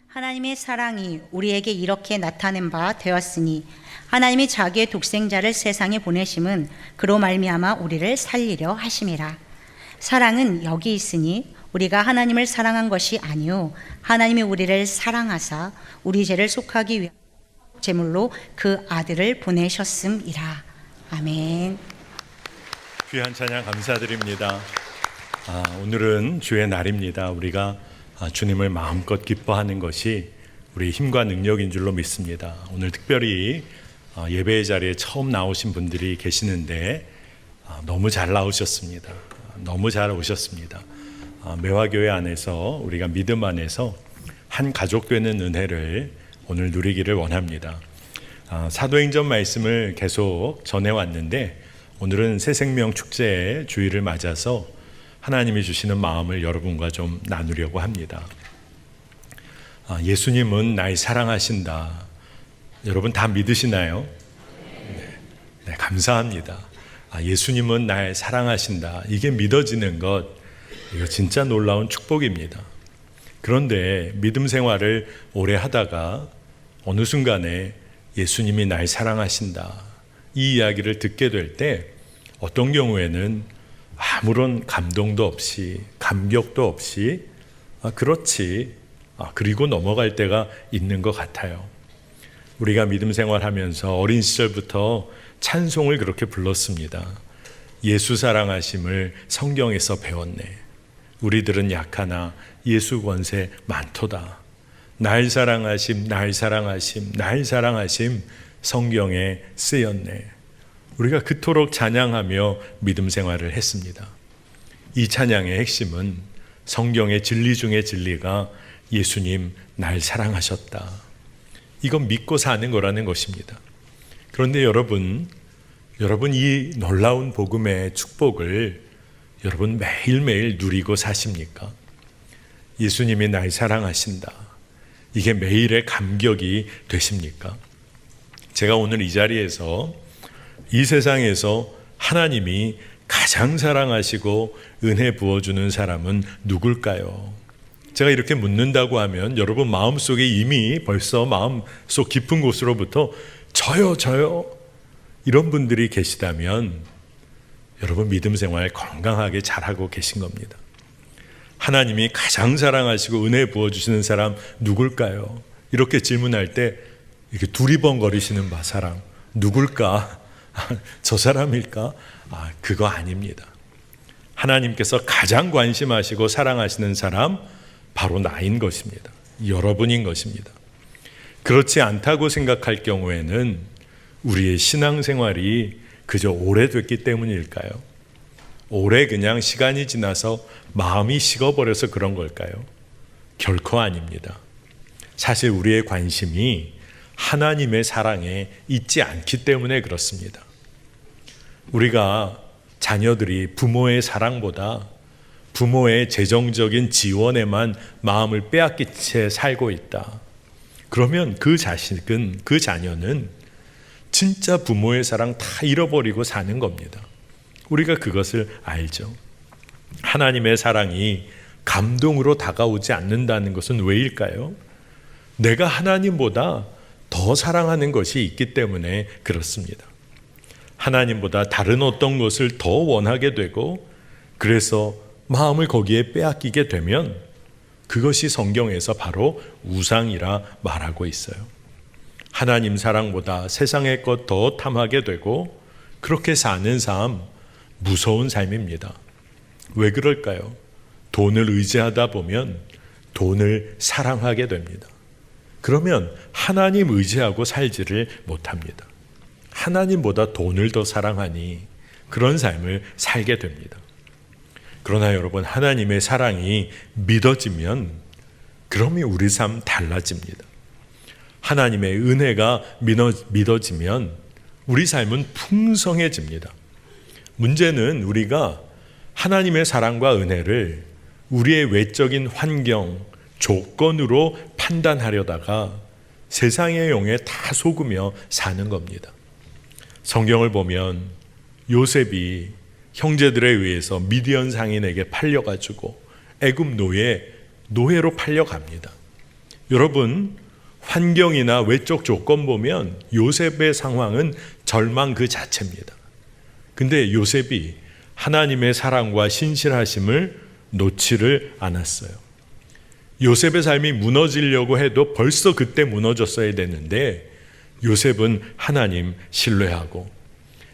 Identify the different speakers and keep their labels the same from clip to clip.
Speaker 1: 하나님의 사랑이 우리에게 이렇게 나타낸 바 되었으니 하나님이 자기의 독생자를 세상에 보내심은 그로 말미암아 우리를 살리려 하심이라. 사랑은 여기 있으니 우리가 하나님을 사랑한 것이 아니요 하나님이 우리를 사랑하사 우리 죄를 속하기 위하여 제물로 그 아들을 보내셨음이라. 아멘.
Speaker 2: 귀한 찬양 감사드립니다. 오늘은 주의 날입니다. 우리가 주님을 마음껏 기뻐하는 것이 우리의 힘과 능력인 줄로 믿습니다. 오늘 특별히 예배의 자리에 처음 나오신 분들이 계시는데 너무 잘 나오셨습니다. 너무 잘 오셨습니다. 매화교회 안에서 우리가 믿음 안에서 한 가족 되는 은혜를 오늘 누리기를 원합니다. 사도행전 말씀을 계속 전해왔는데 오늘은 새생명 축제의 주일을 맞아서 하나님이 주시는 마음을 여러분과 좀 나누려고 합니다. 예수님은 날 사랑하신다. 여러분 다 믿으시나요? 네, 감사합니다. 예수님은 날 사랑하신다. 이게 믿어지는 것, 이거 진짜 놀라운 축복입니다. 그런데 믿음 생활을 오래 하다가 어느 순간에 예수님이 날 사랑하신다. 이 이야기를 듣게 될 때 어떤 경우에는 아무런 감동도 없이 감격도 없이 그렇지 그리고 넘어갈 때가 있는 것 같아요. 우리가 믿음 생활하면서 어린 시절부터 찬송을 그렇게 불렀습니다. 예수 사랑하심을 성경에서 배웠네. 우리들은 약하나 예수 권세 많도다. 날 사랑하심 날 사랑하심 날 사랑하심 성경에 쓰였네. 우리가 그토록 찬양하며 믿음 생활을 했습니다. 이 찬양의 핵심은 성경의 진리 중의 진리가 예수님 날 사랑하셨다. 이건 믿고 사는 거라는 것입니다. 그런데 여러분 이 놀라운 복음의 축복을 여러분 매일매일 누리고 사십니까? 예수님이 날 사랑하신다. 이게 매일의 감격이 되십니까? 제가 오늘 이 자리에서 이 세상에서 하나님이 가장 사랑하시고 은혜 부어주는 사람은 누굴까요? 제가 이렇게 묻는다고 하면 여러분 마음속에 이미 벌써 마음속 깊은 곳으로부터 저요 이런 분들이 계시다면 여러분 믿음 생활 건강하게 잘하고 계신 겁니다. 하나님이 가장 사랑하시고 은혜 부어주시는 사람 누굴까요? 이렇게 질문할 때 이렇게 두리번거리시는 사람 누굴까? 저 사람일까? 그거 아닙니다. 하나님께서 가장 관심하시고 사랑하시는 사람 바로 나인 것입니다. 여러분인 것입니다. 그렇지 않다고 생각할 경우에는 우리의 신앙생활이 그저 오래됐기 때문일까요? 오래 그냥 시간이 지나서 마음이 식어버려서 그런 걸까요? 결코 아닙니다. 사실 우리의 관심이 하나님의 사랑에 있지 않기 때문에 그렇습니다. 우리가 자녀들이 부모의 사랑보다 부모의 재정적인 지원에만 마음을 빼앗긴 채 살고 있다. 그러면 그 자녀는 진짜 부모의 사랑 다 잃어버리고 사는 겁니다. 우리가 그것을 알죠. 하나님의 사랑이 감동으로 다가오지 않는다는 것은 왜일까요? 내가 하나님보다 더 사랑하는 것이 있기 때문에 그렇습니다. 하나님보다 다른 어떤 것을 더 원하게 되고 그래서 마음을 거기에 빼앗기게 되면 그것이 성경에서 바로 우상이라 말하고 있어요. 하나님 사랑보다 세상의 것 더 탐하게 되고 그렇게 사는 삶 무서운 삶입니다. 왜 그럴까요? 돈을 의지하다 보면 돈을 사랑하게 됩니다. 그러면 하나님 의지하고 살지를 못합니다. 하나님보다 돈을 더 사랑하니 그런 삶을 살게 됩니다. 그러나 여러분 하나님의 사랑이 믿어지면 그러면 우리 삶 달라집니다. 하나님의 은혜가 믿어지면 우리 삶은 풍성해집니다. 문제는 우리가 하나님의 사랑과 은혜를 우리의 외적인 환경, 조건으로 판단하려다가 세상의 영에 다 속으며 사는 겁니다. 성경을 보면 요셉이 형제들에 의해서 미디안 상인에게 팔려가지고 애굽 노예로 팔려갑니다. 여러분, 환경이나 외적 조건 보면 요셉의 상황은 절망 그 자체입니다. 근데 요셉이 하나님의 사랑과 신실하심을 놓지를 않았어요. 요셉의 삶이 무너지려고 해도 벌써 그때 무너졌어야 되는데 요셉은 하나님 신뢰하고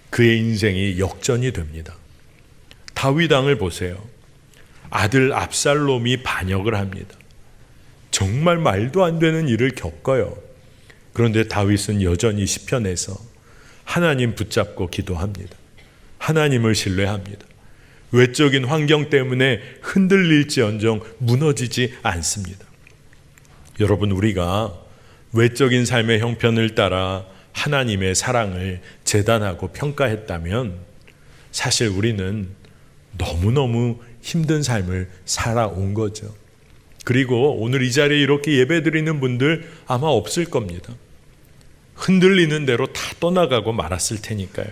Speaker 2: 그의 인생이 역전이 됩니다. 다윗 왕을 보세요. 아들 압살롬이 반역을 합니다. 정말 말도 안 되는 일을 겪어요. 그런데 다윗은 여전히 시편에서 하나님 붙잡고 기도합니다. 하나님을 신뢰합니다. 외적인 환경 때문에 흔들릴지언정 무너지지 않습니다. 여러분, 우리가 외적인 삶의 형편을 따라 하나님의 사랑을 재단하고 평가했다면 사실 우리는 너무너무 힘든 삶을 살아온 거죠. 그리고 오늘 이 자리에 이렇게 예배드리는 분들 아마 없을 겁니다. 흔들리는 대로 다 떠나가고 말았을 테니까요.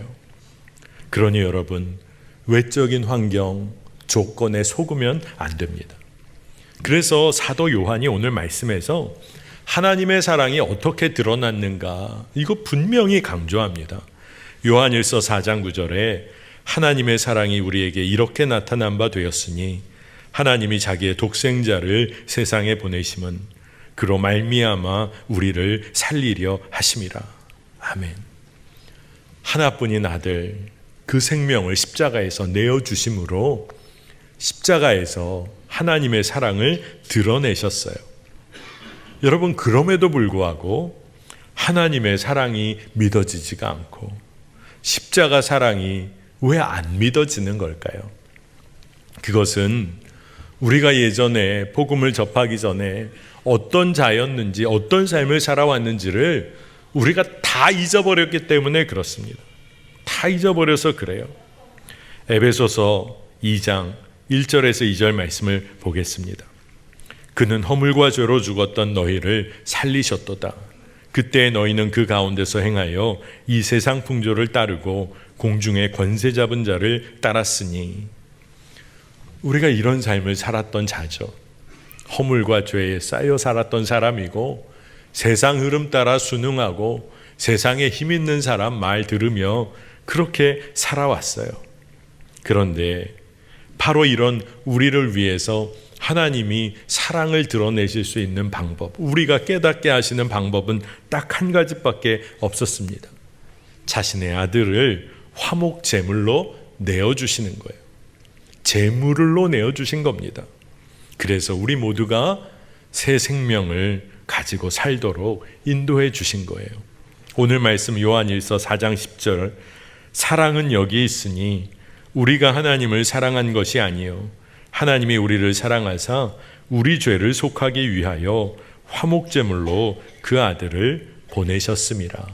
Speaker 2: 그러니 여러분, 외적인 환경, 조건에 속으면 안 됩니다. 그래서 사도 요한이 오늘 말씀에서 하나님의 사랑이 어떻게 드러났는가, 이거 분명히 강조합니다. 요한일서 4장 9절에 하나님의 사랑이 우리에게 이렇게 나타난 바 되었으니 하나님이 자기의 독생자를 세상에 보내심은 그로 말미암아 우리를 살리려 하심이라. 아멘. 하나뿐인 아들, 그 생명을 십자가에서 내어주심으로 십자가에서 하나님의 사랑을 드러내셨어요. 여러분, 그럼에도 불구하고 하나님의 사랑이 믿어지지가 않고 십자가 사랑이 왜 안 믿어지는 걸까요? 그것은 우리가 예전에 복음을 접하기 전에 어떤 자였는지, 어떤 삶을 살아왔는지를 우리가 다 잊어버렸기 때문에 그렇습니다. 다 잊어버려서 그래요. 에베소서 2장 1절에서 2절 말씀을 보겠습니다. 그는 허물과 죄로 죽었던 너희를 살리셨도다. 그때 너희는 그 가운데서 행하여 이 세상 풍조를 따르고 공중의 권세 잡은 자를 따랐으니. 우리가 이런 삶을 살았던 자죠. 허물과 죄에 쌓여 살았던 사람이고 세상 흐름 따라 순응하고 세상에 힘 있는 사람 말 들으며 그렇게 살아왔어요. 그런데 바로 이런 우리를 위해서 하나님이 사랑을 드러내실 수 있는 방법, 우리가 깨닫게 하시는 방법은 딱 한 가지밖에 없었습니다. 자신의 아들을 화목 제물로 내어주시는 거예요. 제물로 내어주신 겁니다. 그래서 우리 모두가 새 생명을 가지고 살도록 인도해 주신 거예요. 오늘 말씀 요한일서 4장 10절, 사랑은 여기 있으니 우리가 하나님을 사랑한 것이 아니요 하나님이 우리를 사랑하사 우리 죄를 속하기 위하여 화목제물로 그 아들을 보내셨음이라.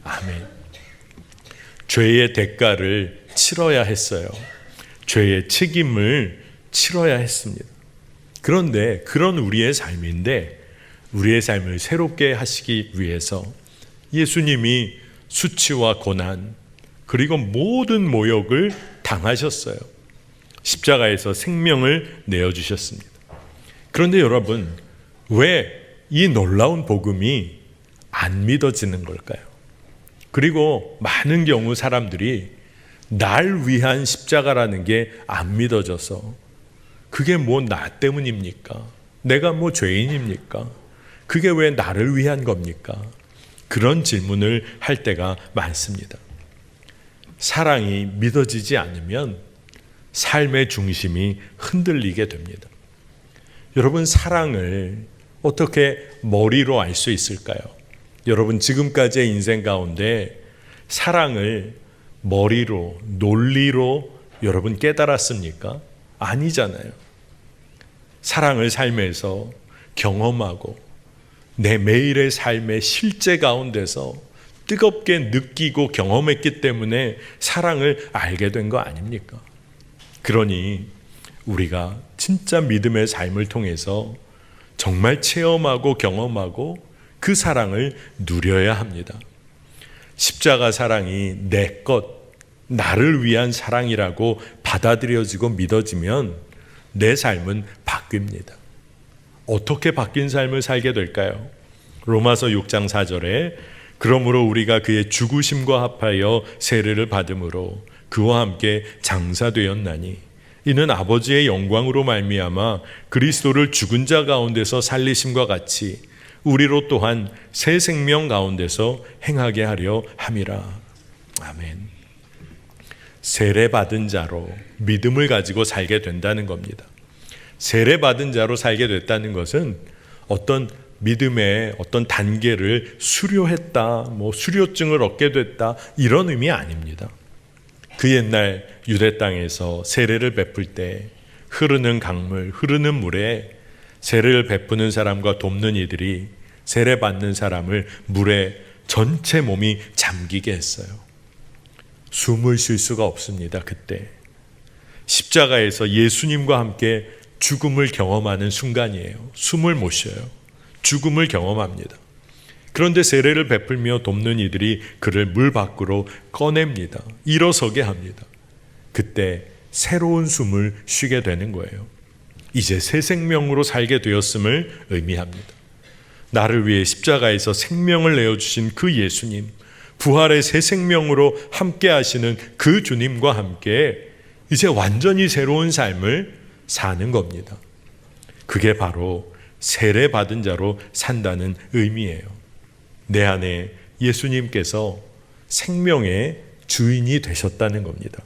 Speaker 2: 아멘. 죄의 대가를 치러야 했어요. 죄의 책임을 치러야 했습니다. 그런데 그런 우리의 삶인데 우리의 삶을 새롭게 하시기 위해서 예수님이 수치와 고난 그리고 모든 모욕을 당하셨어요. 십자가에서 생명을 내어주셨습니다. 그런데 여러분, 왜 이 놀라운 복음이 안 믿어지는 걸까요? 그리고 많은 경우 사람들이 날 위한 십자가라는 게 안 믿어져서 그게 뭐 나 때문입니까? 내가 뭐 죄인입니까? 그게 왜 나를 위한 겁니까? 그런 질문을 할 때가 많습니다. 사랑이 믿어지지 않으면 삶의 중심이 흔들리게 됩니다. 여러분, 사랑을 어떻게 머리로 알 수 있을까요? 여러분, 지금까지의 인생 가운데 사랑을 머리로, 논리로 여러분 깨달았습니까? 아니잖아요. 사랑을 삶에서 경험하고 내 매일의 삶의 실제 가운데서 뜨겁게 느끼고 경험했기 때문에 사랑을 알게 된 거 아닙니까? 그러니 우리가 진짜 믿음의 삶을 통해서 정말 체험하고 경험하고 그 사랑을 누려야 합니다. 십자가 사랑이 내 것, 나를 위한 사랑이라고 받아들여지고 믿어지면 내 삶은 바뀝니다. 어떻게 바뀐 삶을 살게 될까요? 로마서 6장 4절에 그러므로 우리가 그의 죽으심과 합하여 세례를 받음으로 그와 함께 장사되었나니 이는 아버지의 영광으로 말미암아 그리스도를 죽은 자 가운데서 살리심과 같이 우리로 또한 새 생명 가운데서 행하게 하려 함이라. 아멘. 세례 받은 자로 믿음을 가지고 살게 된다는 겁니다. 세례 받은 자로 살게 됐다는 것은 어떤 믿음의 어떤 단계를 수료했다, 수료증을 얻게 됐다, 이런 의미 아닙니다. 그 옛날 유대 땅에서 세례를 베풀 때 흐르는 강물, 흐르는 물에 세례를 베푸는 사람과 돕는 이들이 세례 받는 사람을 물에 전체 몸이 잠기게 했어요. 숨을 쉴 수가 없습니다. 그때 십자가에서 예수님과 함께 죽음을 경험하는 순간이에요. 숨을 못 쉬어요. 죽음을 경험합니다. 그런데 세례를 베풀며 돕는 이들이 그를 물 밖으로 꺼냅니다. 일어서게 합니다. 그때 새로운 숨을 쉬게 되는 거예요. 이제 새 생명으로 살게 되었음을 의미합니다. 나를 위해 십자가에서 생명을 내어주신 그 예수님, 부활의 새 생명으로 함께 하시는 그 주님과 함께 이제 완전히 새로운 삶을 사는 겁니다. 그게 바로 세례 받은 자로 산다는 의미예요. 내 안에 예수님께서 생명의 주인이 되셨다는 겁니다.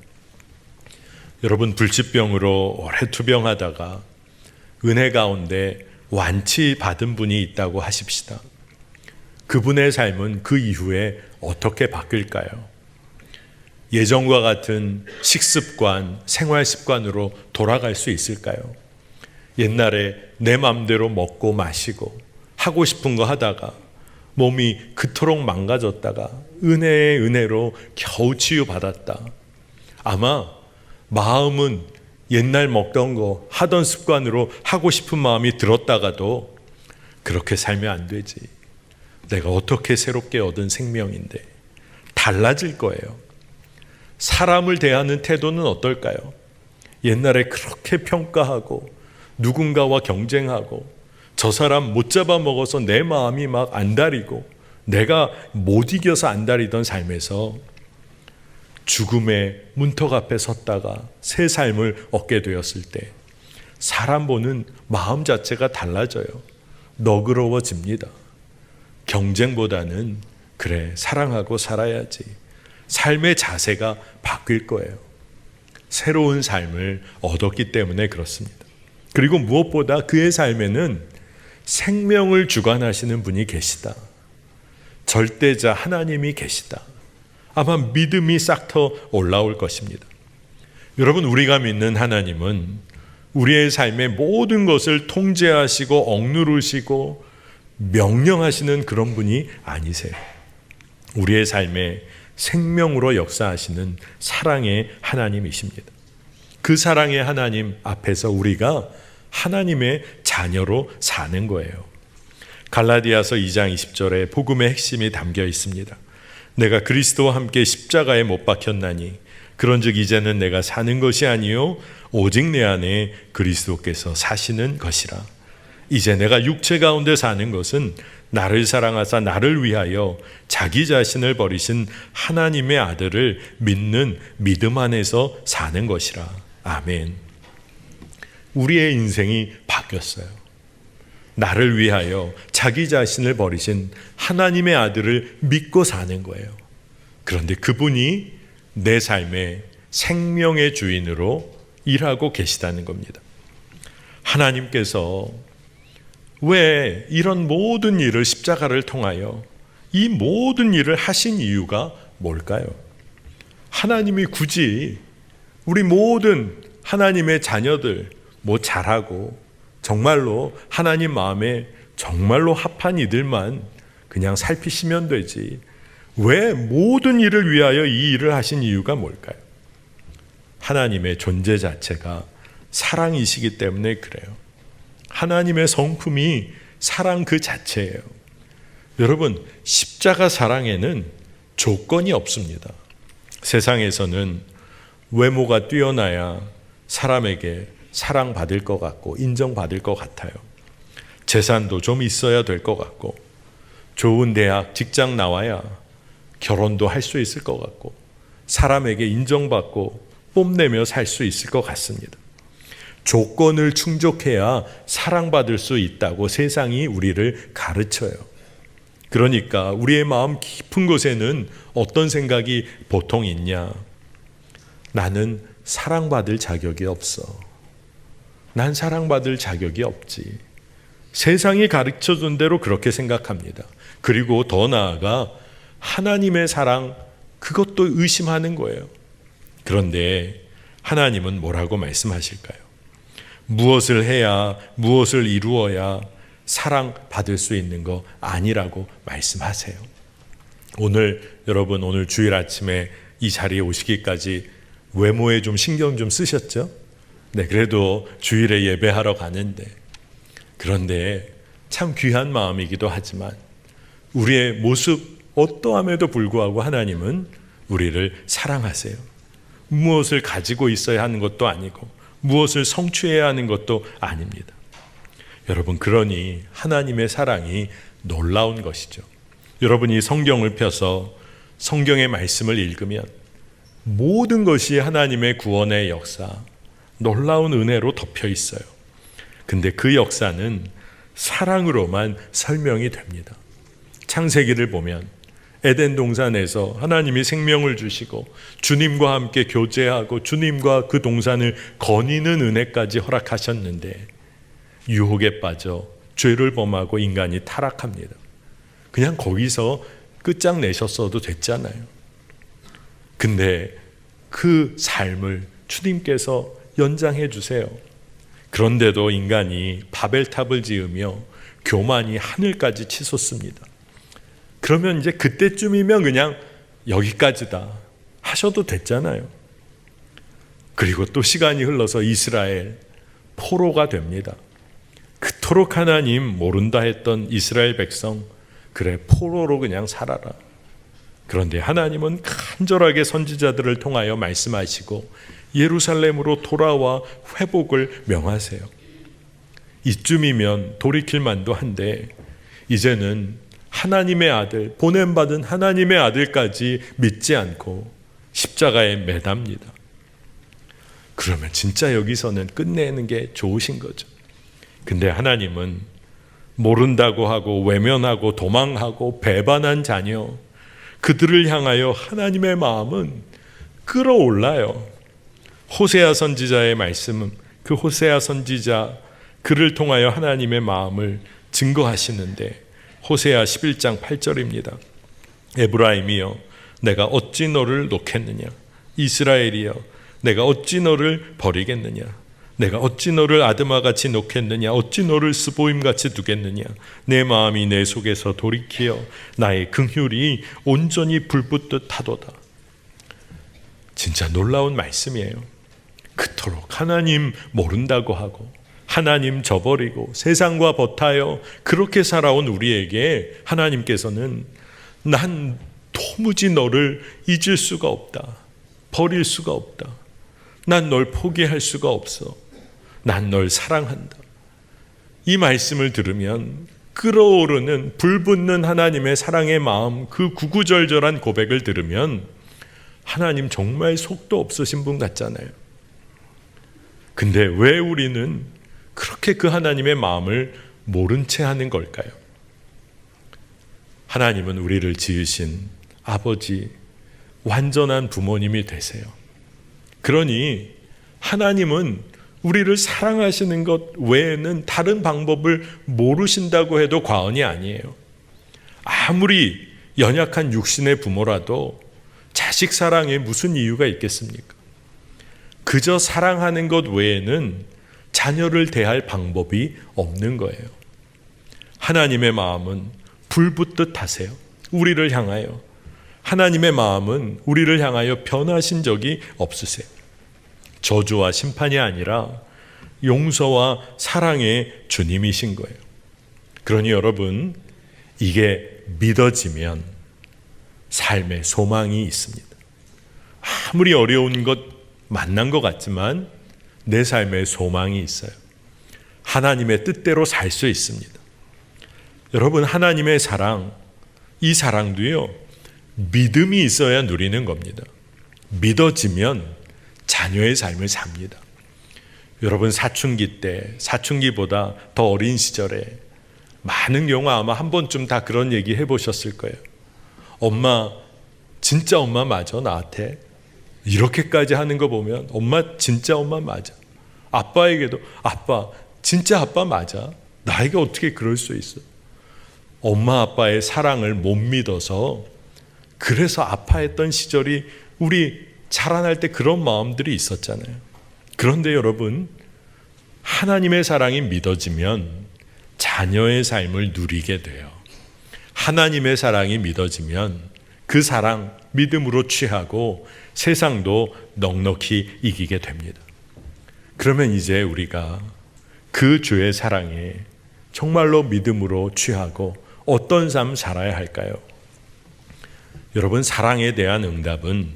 Speaker 2: 여러분, 불치병으로 오래 투병하다가 은혜 가운데 완치 받은 분이 있다고 하십시다. 그분의 삶은 그 이후에 어떻게 바뀔까요? 예전과 같은 식습관, 생활 습관으로 돌아갈 수 있을까요? 옛날에 내 맘대로 먹고 마시고 하고 싶은 거 하다가 몸이 그토록 망가졌다가 은혜의 은혜로 겨우 치유받았다. 아마 마음은 옛날 먹던 거 하던 습관으로 하고 싶은 마음이 들었다가도 그렇게 살면 안 되지. 내가 어떻게 새롭게 얻은 생명인데 달라질 거예요. 사람을 대하는 태도는 어떨까요? 옛날에 그렇게 평가하고 누군가와 경쟁하고 저 사람 못 잡아먹어서 내 마음이 막 안달이고 내가 못 이겨서 안달이던 삶에서 죽음의 문턱 앞에 섰다가 새 삶을 얻게 되었을 때 사람 보는 마음 자체가 달라져요. 너그러워집니다. 경쟁보다는 그래, 사랑하고 살아야지. 삶의 자세가 바뀔 거예요. 새로운 삶을 얻었기 때문에 그렇습니다. 그리고 무엇보다 그의 삶에는 생명을 주관하시는 분이 계시다. 절대자 하나님이 계시다. 아마 믿음이 싹터 올라올 것입니다. 여러분, 우리가 믿는 하나님은 우리의 삶의 모든 것을 통제하시고 억누르시고 명령하시는 그런 분이 아니세요. 우리의 삶에 생명으로 역사하시는 사랑의 하나님이십니다. 그 사랑의 하나님 앞에서 우리가 하나님의 자녀로 사는 거예요. 갈라디아서 2장 20절에 복음의 핵심이 담겨 있습니다. 내가 그리스도와 함께 십자가에 못 박혔나니 그런즉 이제는 내가 사는 것이 아니요 오직 내 안에 그리스도께서 사시는 것이라. 이제 내가 육체 가운데 사는 것은 나를 사랑하사 나를 위하여 자기 자신을 버리신 하나님의 아들을 믿는 믿음 안에서 사는 것이라. 아멘. 우리의 인생이 바뀌었어요. 나를 위하여 자기 자신을 버리신 하나님의 아들을 믿고 사는 거예요. 그런데 그분이 내 삶의 생명의 주인으로 일하고 계시다는 겁니다. 하나님께서 왜 이런 모든 일을 십자가를 통하여 이 모든 일을 하신 이유가 뭘까요? 하나님이 굳이 우리 모든 하나님의 자녀들 잘하고 정말로 하나님 마음에 정말로 합한 이들만 그냥 살피시면 되지, 왜 모든 일을 위하여 이 일을 하신 이유가 뭘까요? 하나님의 존재 자체가 사랑이시기 때문에 그래요. 하나님의 성품이 사랑 그 자체예요. 여러분, 십자가 사랑에는 조건이 없습니다. 세상에서는 외모가 뛰어나야 사람에게 사랑받을 것 같고 인정받을 것 같아요. 재산도 좀 있어야 될 것 같고, 좋은 대학, 직장 나와야 결혼도 할 수 있을 것 같고, 사람에게 인정받고 뽐내며 살 수 있을 것 같습니다. 조건을 충족해야 사랑받을 수 있다고 세상이 우리를 가르쳐요. 그러니까 우리의 마음 깊은 곳에는 어떤 생각이 보통 있냐? 나는 사랑받을 자격이 없어. 난 사랑받을 자격이 없지. 세상이 가르쳐준 대로 그렇게 생각합니다. 그리고 더 나아가 하나님의 사랑, 그것도 의심하는 거예요. 그런데 하나님은 뭐라고 말씀하실까요? 무엇을 해야, 무엇을 이루어야 사랑받을 수 있는 거 아니라고 말씀하세요. 여러분 오늘 주일 아침에 이 자리에 오시기까지 외모에 좀 신경 좀 쓰셨죠? 네, 그래도 주일에 예배하러 가는데, 그런데 참 귀한 마음이기도 하지만 우리의 모습 어떠함에도 불구하고 하나님은 우리를 사랑하세요. 무엇을 가지고 있어야 하는 것도 아니고 무엇을 성취해야 하는 것도 아닙니다. 여러분, 그러니 하나님의 사랑이 놀라운 것이죠. 여러분이 성경을 펴서 성경의 말씀을 읽으면 모든 것이 하나님의 구원의 역사, 놀라운 은혜로 덮여 있어요. 근데 그 역사는 사랑으로만 설명이 됩니다. 창세기를 보면 에덴 동산에서 하나님이 생명을 주시고 주님과 함께 교제하고 주님과 그 동산을 거니는 은혜까지 허락하셨는데 유혹에 빠져 죄를 범하고 인간이 타락합니다. 그냥 거기서 끝장내셨어도 됐잖아요. 근데 그 삶을 주님께서 연장해 주세요. 그런데도 인간이 바벨탑을 지으며 교만이 하늘까지 치솟습니다. 그러면 이제 그때쯤이면 그냥 여기까지다 하셔도 됐잖아요. 그리고 또 시간이 흘러서 이스라엘 포로가 됩니다. 그토록 하나님 모른다 했던 이스라엘 백성, 그래 포로로 그냥 살아라. 그런데 하나님은 간절하게 선지자들을 통하여 말씀하시고 예루살렘으로 돌아와 회복을 명하세요. 이쯤이면 돌이킬 만도 한데 이제는 하나님의 아들, 보냄받은 하나님의 아들까지 믿지 않고 십자가에 매답니다. 그러면 진짜 여기서는 끝내는 게 좋으신 거죠. 근데 하나님은 모른다고 하고 외면하고 도망하고 배반한 자녀, 그들을 향하여 하나님의 마음은 끌어올라요. 호세아 선지자의 말씀은 그 호세아 선지자 그를 통하여 하나님의 마음을 증거하시는데 호세아 11장 8절입니다. 에브라임이여 내가 어찌 너를 놓겠느냐, 이스라엘이여 내가 어찌 너를 버리겠느냐, 내가 어찌 너를 아드마같이 놓겠느냐, 어찌 너를 스보임같이 두겠느냐, 내 마음이 내 속에서 돌이키어 나의 긍휼이 온전히 불붙듯 하도다. 진짜 놀라운 말씀이에요. 그토록 하나님 모른다고 하고 하나님 저버리고 세상과 버타여 그렇게 살아온 우리에게 하나님께서는 난 도무지 너를 잊을 수가 없다, 버릴 수가 없다, 난 널 포기할 수가 없어, 난 널 사랑한다. 이 말씀을 들으면 끓어오르는 불붙는 하나님의 사랑의 마음, 그 구구절절한 고백을 들으면 하나님 정말 속도 없으신 분 같잖아요. 근데 왜 우리는 그렇게 그 하나님의 마음을 모른 채 하는 걸까요? 하나님은 우리를 지으신 아버지, 완전한 부모님이 되세요. 그러니 하나님은 우리를 사랑하시는 것 외에는 다른 방법을 모르신다고 해도 과언이 아니에요. 아무리 연약한 육신의 부모라도 자식 사랑에 무슨 이유가 있겠습니까? 그저 사랑하는 것 외에는 자녀를 대할 방법이 없는 거예요. 하나님의 마음은 불붙듯 하세요. 우리를 향하여. 하나님의 마음은 우리를 향하여 변하신 적이 없으세요. 저주와 심판이 아니라 용서와 사랑의 주님이신 거예요. 그러니 여러분, 이게 믿어지면 삶에 소망이 있습니다. 아무리 어려운 것 만난 것 같지만 내 삶에 소망이 있어요. 하나님의 뜻대로 살 수 있습니다. 여러분, 하나님의 사랑, 이 사랑도요, 믿음이 있어야 누리는 겁니다. 믿어지면 자녀의 삶을 삽니다. 여러분, 사춘기 때, 사춘기보다 더 어린 시절에 많은 경우 아마 한 번쯤 다 그런 얘기 해보셨을 거예요. 엄마, 진짜 엄마 맞아, 나한테? 이렇게까지 하는 거 보면 엄마 진짜 엄마 맞아. 아빠에게도 아빠, 진짜 아빠 맞아? 나에게 어떻게 그럴 수 있어? 엄마 아빠의 사랑을 못 믿어서 그래서 아파했던 시절이 우리 자라날 때 그런 마음들이 있었잖아요. 그런데 여러분, 하나님의 사랑이 믿어지면 자녀의 삶을 누리게 돼요. 하나님의 사랑이 믿어지면 그 사랑 믿음으로 취하고 세상도 넉넉히 이기게 됩니다. 그러면 이제 우리가 그 주의 사랑에 정말로 믿음으로 취하고 어떤 삶 살아야 할까요? 여러분, 사랑에 대한 응답은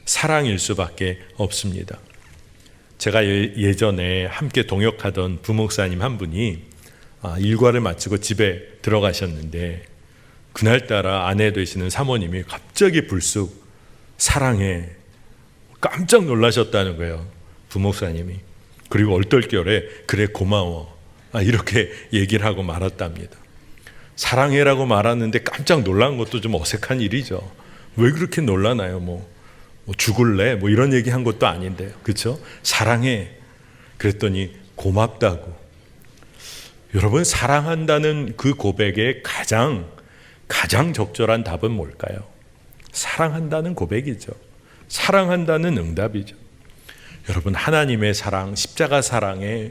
Speaker 2: 사랑일 수밖에 없습니다. 제가 예전에 함께 동역하던 부목사님 한 분이 일과를 마치고 집에 들어가셨는데 그날따라 아내 되시는 사모님이 갑자기 불쑥 사랑해, 깜짝 놀라셨다는 거예요, 부목사님이. 그리고 얼떨결에 그래 고마워, 이렇게 얘기를 하고 말았답니다. 사랑해라고 말하는데 깜짝 놀란 것도 좀 어색한 일이죠. 왜 그렇게 놀라나요? 뭐 죽을래? 뭐 이런 얘기 한 것도 아닌데요. 그렇죠? 사랑해. 그랬더니 고맙다고. 여러분, 사랑한다는 그 고백의 가장 적절한 답은 뭘까요? 사랑한다는 고백이죠. 사랑한다는 응답이죠. 여러분, 하나님의 사랑, 십자가 사랑에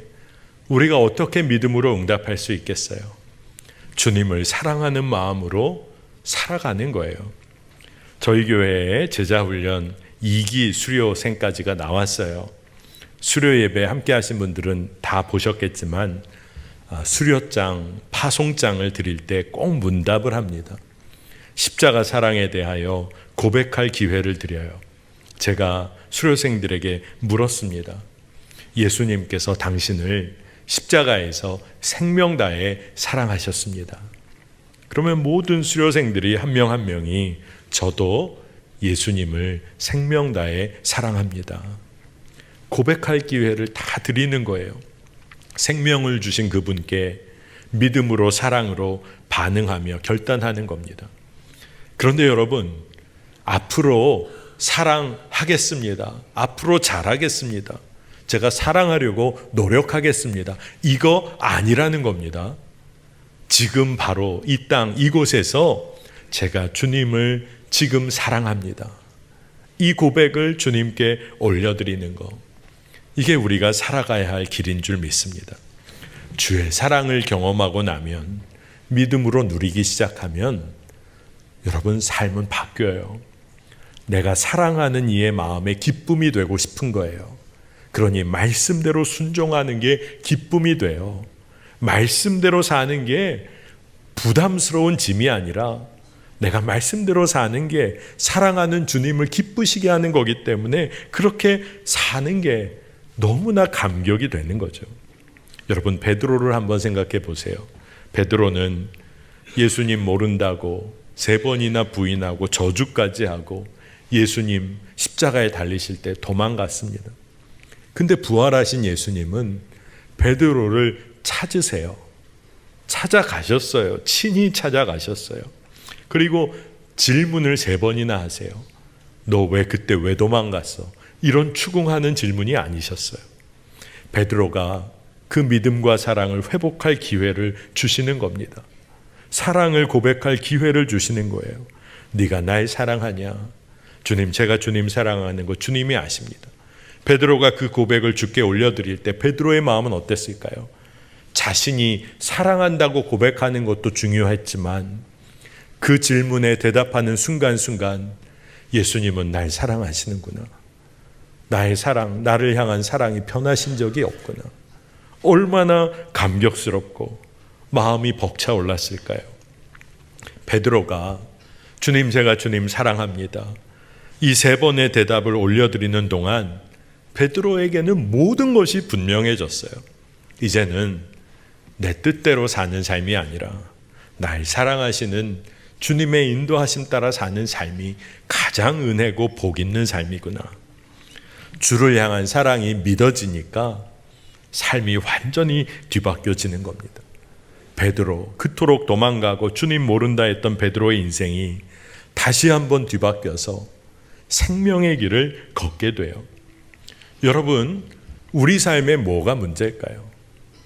Speaker 2: 우리가 어떻게 믿음으로 응답할 수 있겠어요? 주님을 사랑하는 마음으로 살아가는 거예요. 저희 교회에 제자훈련 2기 수료생까지가 나왔어요. 수료 예배 함께 하신 분들은 다 보셨겠지만 수료장, 파송장을 드릴 때 꼭 문답을 합니다. 십자가 사랑에 대하여 고백할 기회를 드려요. 제가 수료생들에게 물었습니다. 예수님께서 당신을 십자가에서 생명 다해 사랑하셨습니다. 그러면 모든 수료생들이 한 명 한 명이 저도 예수님을 생명 다해 사랑합니다. 고백할 기회를 다 드리는 거예요. 생명을 주신 그분께 믿음으로 사랑으로 반응하며 결단하는 겁니다. 그런데 여러분, 앞으로 사랑하겠습니다. 앞으로 잘하겠습니다. 제가 사랑하려고 노력하겠습니다. 이거 아니라는 겁니다. 지금 바로 이 땅 이곳에서 제가 주님을 지금 사랑합니다. 이 고백을 주님께 올려드리는 것, 이게 우리가 살아가야 할 길인 줄 믿습니다. 주의 사랑을 경험하고 나면, 믿음으로 누리기 시작하면 여러분, 삶은 바뀌어요. 내가 사랑하는 이의 마음에 기쁨이 되고 싶은 거예요. 그러니 말씀대로 순종하는 게 기쁨이 돼요. 말씀대로 사는 게 부담스러운 짐이 아니라 내가 말씀대로 사는 게 사랑하는 주님을 기쁘시게 하는 거기 때문에 그렇게 사는 게 너무나 감격이 되는 거죠. 여러분, 베드로를 한번 생각해 보세요. 베드로는 예수님 모른다고 3번이나 부인하고 저주까지 하고 예수님 십자가에 달리실 때 도망갔습니다. 근데 부활하신 예수님은 베드로를 찾으세요. 찾아가셨어요. 친히 찾아가셨어요. 그리고 질문을 3번이나 하세요. 너 왜 그때 왜 도망갔어? 이런 추궁하는 질문이 아니셨어요. 베드로가 그 믿음과 사랑을 회복할 기회를 주시는 겁니다. 사랑을 고백할 기회를 주시는 거예요. 네가 날 사랑하냐? 주님, 제가 주님 사랑하는 거 주님이 아십니다. 베드로가 그 고백을 주께 올려드릴 때 베드로의 마음은 어땠을까요? 자신이 사랑한다고 고백하는 것도 중요했지만 그 질문에 대답하는 순간순간 예수님은 날 사랑하시는구나. 나의 사랑, 나를 향한 사랑이 변하신 적이 없구나. 얼마나 감격스럽고 마음이 벅차올랐을까요? 베드로가 주님, 제가 주님 사랑합니다. 이 3번의 대답을 올려드리는 동안 베드로에게는 모든 것이 분명해졌어요. 이제는 내 뜻대로 사는 삶이 아니라 날 사랑하시는 주님의 인도하심 따라 사는 삶이 가장 은혜고 복 있는 삶이구나. 주를 향한 사랑이 믿어지니까 삶이 완전히 뒤바뀌어지는 겁니다. 베드로, 그토록 도망가고 주님 모른다 했던 베드로의 인생이 다시 한번 뒤바뀌어서 생명의 길을 걷게 돼요. 여러분, 우리 삶에 뭐가 문제일까요?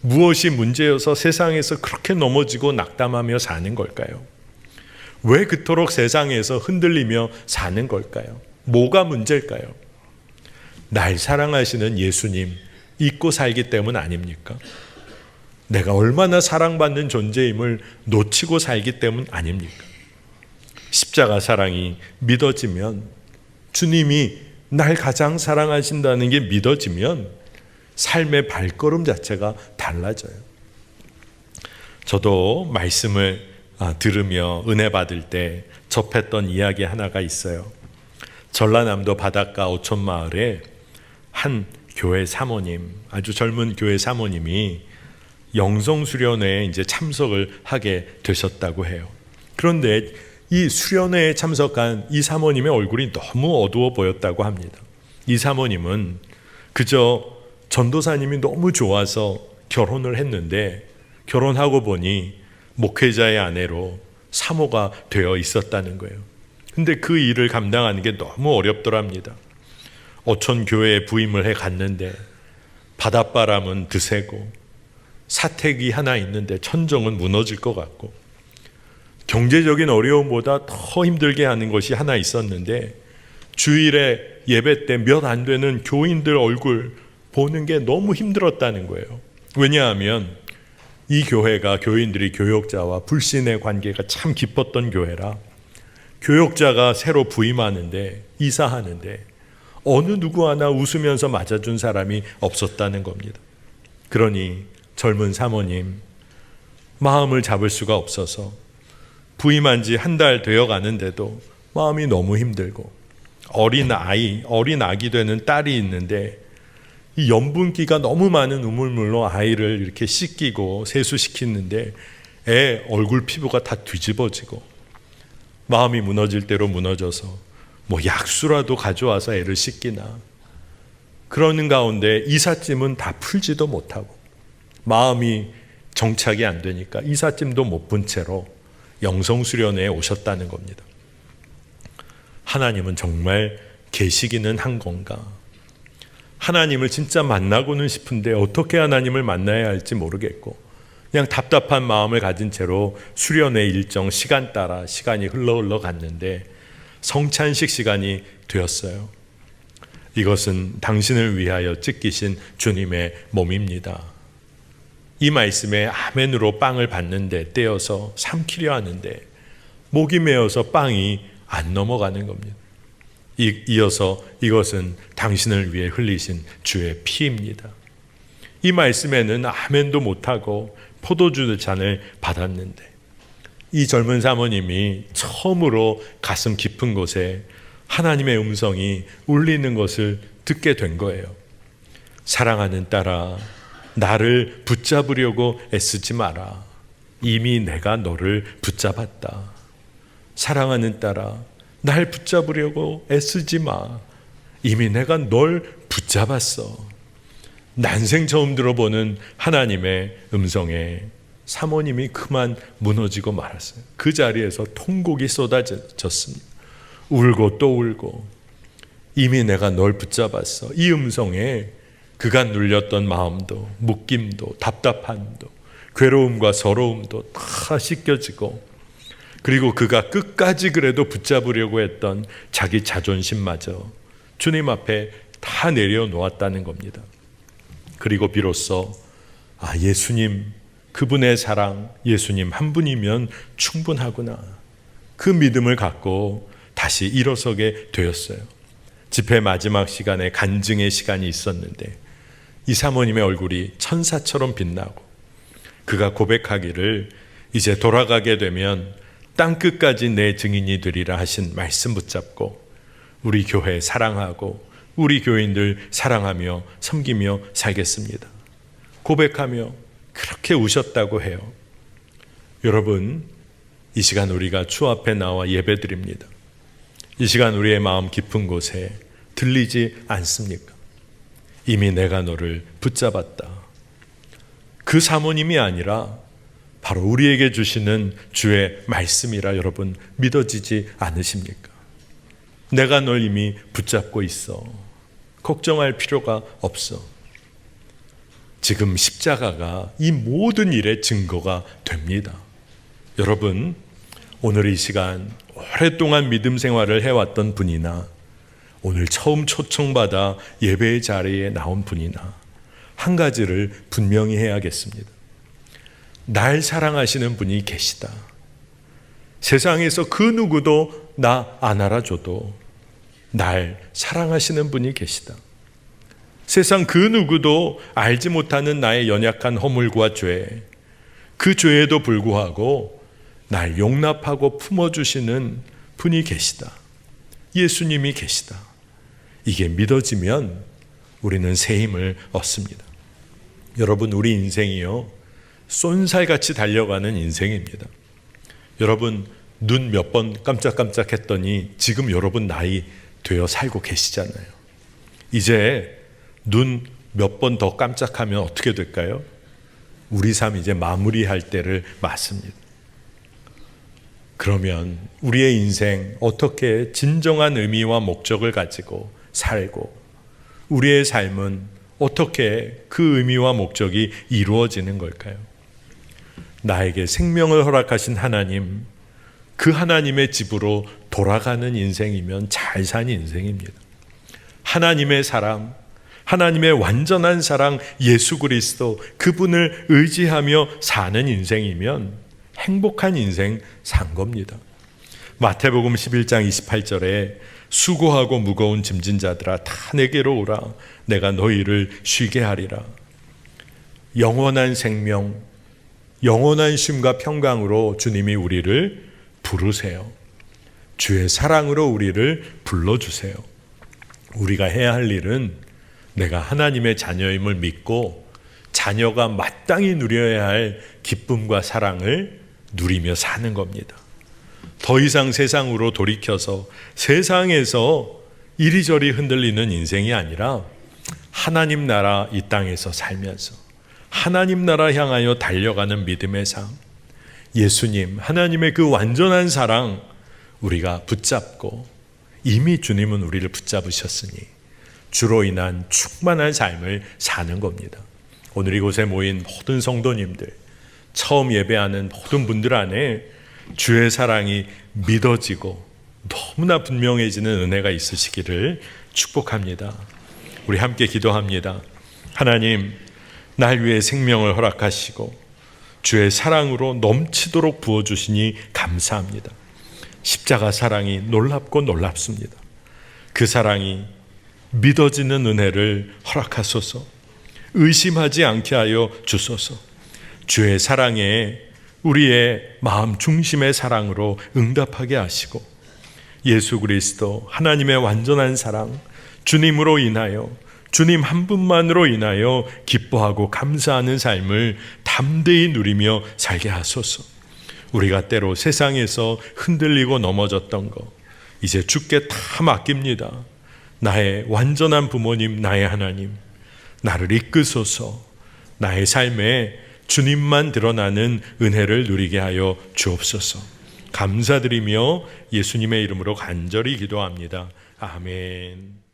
Speaker 2: 무엇이 문제여서 세상에서 그렇게 넘어지고 낙담하며 사는 걸까요? 왜 그토록 세상에서 흔들리며 사는 걸까요? 뭐가 문제일까요? 날 사랑하시는 예수님 잊고 살기 때문 아닙니까? 내가 얼마나 사랑받는 존재임을 놓치고 살기 때문 아닙니까? 십자가 사랑이 믿어지면, 주님이 날 가장 사랑하신다는 게 믿어지면 삶의 발걸음 자체가 달라져요. 저도 말씀을 들으며 은혜 받을 때 접했던 이야기 하나가 있어요. 전라남도 바닷가 오촌마을에 한 교회 사모님, 아주 젊은 교회 사모님이 영성수련회에 이제 참석을 하게 되셨다고 해요. 그런데 이 수련회에 참석한 이 사모님의 얼굴이 너무 어두워 보였다고 합니다. 이 사모님은 그저 전도사님이 너무 좋아서 결혼을 했는데 결혼하고 보니 목회자의 아내로 사모가 되어 있었다는 거예요. 근데 그 일을 감당하는 게 너무 어렵더랍니다. 어촌 교회에 부임을 해 갔는데 바닷바람은 드세고 사택이 하나 있는데 천정은 무너질 것 같고 경제적인 어려움보다 더 힘들게 하는 것이 하나 있었는데 주일에 예배 때 몇 안 되는 교인들 얼굴 보는 게 너무 힘들었다는 거예요. 왜냐하면 이 교회가 교인들이 교역자와 불신의 관계가 참 깊었던 교회라 교역자가 새로 부임하는데 이사하는데 어느 누구 하나 웃으면서 맞아준 사람이 없었다는 겁니다. 그러니 젊은 사모님 마음을 잡을 수가 없어서 부임한 지 한 달 되어 가는데도 마음이 너무 힘들고 어린 아기 되는 딸이 있는데 이 염분기가 너무 많은 우물물로 아이를 이렇게 씻기고 세수시키는데 애 얼굴 피부가 다 뒤집어지고 마음이 무너질 대로 무너져서 뭐 약수라도 가져와서 애를 씻기나 그러는 가운데 이삿짐은 다 풀지도 못하고 마음이 정착이 안 되니까 이삿짐도 못 푼 채로 영성수련회에 오셨다는 겁니다. 하나님은 정말 계시기는 한 건가? 하나님을 진짜 만나고는 싶은데 어떻게 하나님을 만나야 할지 모르겠고 그냥 답답한 마음을 가진 채로 수련회 일정 시간 따라 시간이 흘러 갔는데 성찬식 시간이 되었어요. 이것은 당신을 위하여 찢기신 주님의 몸입니다. 이 말씀에 아멘으로 빵을 받는데 떼어서 삼키려 하는데 목이 메어서 빵이 안 넘어가는 겁니다. 이어서 이것은 당신을 위해 흘리신 주의 피입니다. 이 말씀에는 아멘도 못하고 포도주 잔을 받았는데 이 젊은 사모님이 처음으로 가슴 깊은 곳에 하나님의 음성이 울리는 것을 듣게 된 거예요. 사랑하는 딸아, 나를 붙잡으려고 애쓰지 마라. 이미 내가 너를 붙잡았다. 사랑하는 딸아, 날 붙잡으려고 애쓰지 마. 이미 내가 널 붙잡았어. 난생 처음 들어보는 하나님의 음성에 사모님이 그만 무너지고 말았어요. 그 자리에서 통곡이 쏟아졌습니다. 울고 또 울고 이미 내가 널 붙잡았어. 이 음성에 그간 눌렸던 마음도 묶임도 답답함도 괴로움과 서러움도 다 씻겨지고 그리고 그가 끝까지 그래도 붙잡으려고 했던 자기 자존심마저 주님 앞에 다 내려놓았다는 겁니다. 그리고 비로소 예수님, 그분의 사랑, 예수님 한 분이면 충분하구나. 그 믿음을 갖고 다시 일어서게 되었어요. 집회 마지막 시간에 간증의 시간이 있었는데 이 사모님의 얼굴이 천사처럼 빛나고 그가 고백하기를 이제 돌아가게 되면 땅끝까지 내 증인이 되리라 하신 말씀 붙잡고 우리 교회 사랑하고 우리 교인들 사랑하며 섬기며 살겠습니다. 고백하며 그렇게 우셨다고 해요. 여러분, 이 시간 우리가 주 앞에 나와 예배드립니다. 이 시간 우리의 마음 깊은 곳에 들리지 않습니까? 이미 내가 너를 붙잡았다. 그 사모님이 아니라 바로 우리에게 주시는 주의 말씀이라 여러분 믿어지지 않으십니까? 내가 널 이미 붙잡고 있어. 걱정할 필요가 없어. 지금 십자가가 이 모든 일의 증거가 됩니다. 여러분, 오늘 이 시간 오랫동안 믿음 생활을 해왔던 분이나 오늘 처음 초청받아 예배의 자리에 나온 분이나 한 가지를 분명히 해야겠습니다. 날 사랑하시는 분이 계시다. 세상에서 그 누구도 나 안 알아줘도 날 사랑하시는 분이 계시다. 세상 그 누구도 알지 못하는 나의 연약한 허물과 죄, 그 죄에도 불구하고 날 용납하고 품어주시는 분이 계시다. 예수님이 계시다. 이게 믿어지면 우리는 새 힘을 얻습니다. 여러분, 우리 인생이요, 쏜살같이 달려가는 인생입니다. 여러분, 눈 몇 번 깜짝깜짝 했더니 지금 여러분 나이 되어 살고 계시잖아요. 이제 눈 몇 번 더 깜짝하면 어떻게 될까요? 우리 삶 이제 마무리할 때를 맞습니다. 그러면 우리의 인생 어떻게 진정한 의미와 목적을 가지고 살고 우리의 삶은 어떻게 그 의미와 목적이 이루어지는 걸까요? 나에게 생명을 허락하신 하나님, 그 하나님의 집으로 돌아가는 인생이면 잘 산 인생입니다. 하나님의 사랑, 하나님의 완전한 사랑 예수 그리스도, 그분을 의지하며 사는 인생이면 행복한 인생 산 겁니다. 마태복음 11장 28절에 수고하고 무거운 짐진 자들아 다 내게로 오라. 내가 너희를 쉬게 하리라. 영원한 생명, 영원한 쉼과 평강으로 주님이 우리를 부르세요. 주의 사랑으로 우리를 불러주세요. 우리가 해야 할 일은 내가 하나님의 자녀임을 믿고 자녀가 마땅히 누려야 할 기쁨과 사랑을 누리며 사는 겁니다. 더 이상 세상으로 돌이켜서 세상에서 이리저리 흔들리는 인생이 아니라 하나님 나라 이 땅에서 살면서 하나님 나라 향하여 달려가는 믿음의 삶, 예수님, 하나님의 그 완전한 사랑 우리가 붙잡고 이미 주님은 우리를 붙잡으셨으니 주로 인한 충만한 삶을 사는 겁니다. 오늘 이곳에 모인 모든 성도님들, 처음 예배하는 모든 분들 안에 주의 사랑이 믿어지고 너무나 분명해지는 은혜가 있으시기를 축복합니다. 우리 함께 기도합니다. 하나님, 날 위해 생명을 허락하시고 주의 사랑으로 넘치도록 부어주시니 감사합니다. 십자가 사랑이 놀랍고 놀랍습니다. 그 사랑이 믿어지는 은혜를 허락하소서. 의심하지 않게 하여 주소서. 주의 사랑에 우리의 마음 중심의 사랑으로 응답하게 하시고 예수 그리스도 하나님의 완전한 사랑, 주님으로 인하여 주님 한 분만으로 인하여 기뻐하고 감사하는 삶을 담대히 누리며 살게 하소서. 우리가 때로 세상에서 흔들리고 넘어졌던 거 이제 주께 다 맡깁니다. 나의 완전한 부모님, 나의 하나님, 나를 이끄소서. 나의 삶에 주님만 드러나는 은혜를 누리게 하여 주옵소서. 감사드리며 예수님의 이름으로 간절히 기도합니다. 아멘.